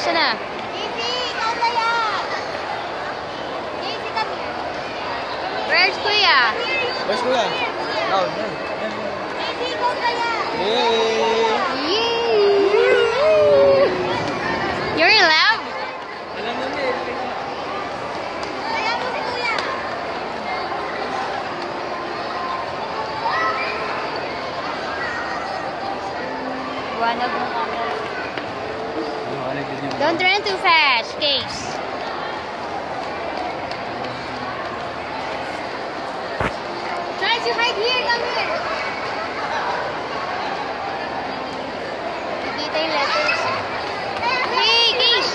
Asan na? Where's Kuya? Where's Kuya? Oh, Yay! You're in love? Alam mo niya. Buwanag mo camera. Don't run too fast, Case. Try to hide here, come here. Nakikita yung letters. Hey, Case!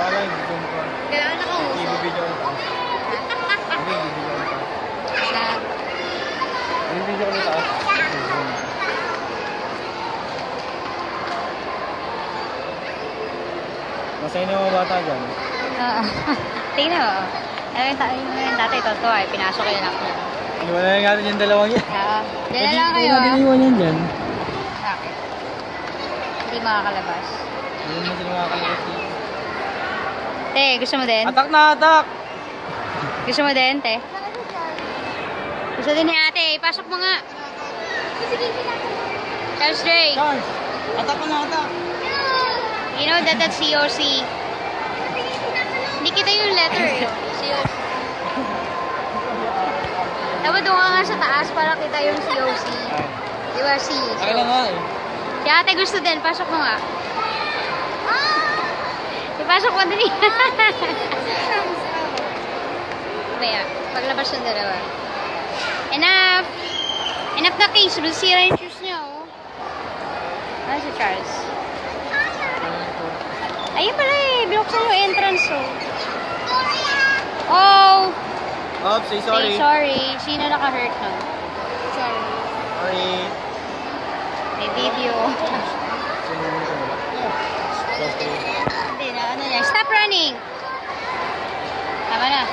Kailangan nakausap. Ibibidyo ko pa. Ibibidyo ko na taas. Masaya na mga bata dyan. Oo. Tingnan mo. Yung dati totoo ay pinasok yun ako. Iwan na natin yung dalawang yan. Oo. Diyan na lang kayo. Hindi natin iwan yan dyan. Bakit? Hindi makakalabas. Hindi naman sila makakalabas dito. Te, gusto mo din? Atak na atak! Gusto mo din, te? Gusto din ni ate. Pasok mo nga. Charles Drake. Charles! Atak na atak! You know that that's COC. Hindi kita yung letter eh. COC. Dapat doon ka nga sa taas para kita yung COC. Diba C? Akin na nga eh. Si ate gusto din. Pasok mo nga. Ipasok mo din. Maya, paglabas ng dalawa. Enough! Enough na, Case. Sira yung shoes niya, oh. Ano si Charles? Ayun pala eh. Binuksan yung entrance, oh. Oh! Oops, say sorry. Say sorry. Sino naka-hurt nun? Sorry. Sorry. May video. Hindi na, ano niya. Stop running! Tama na.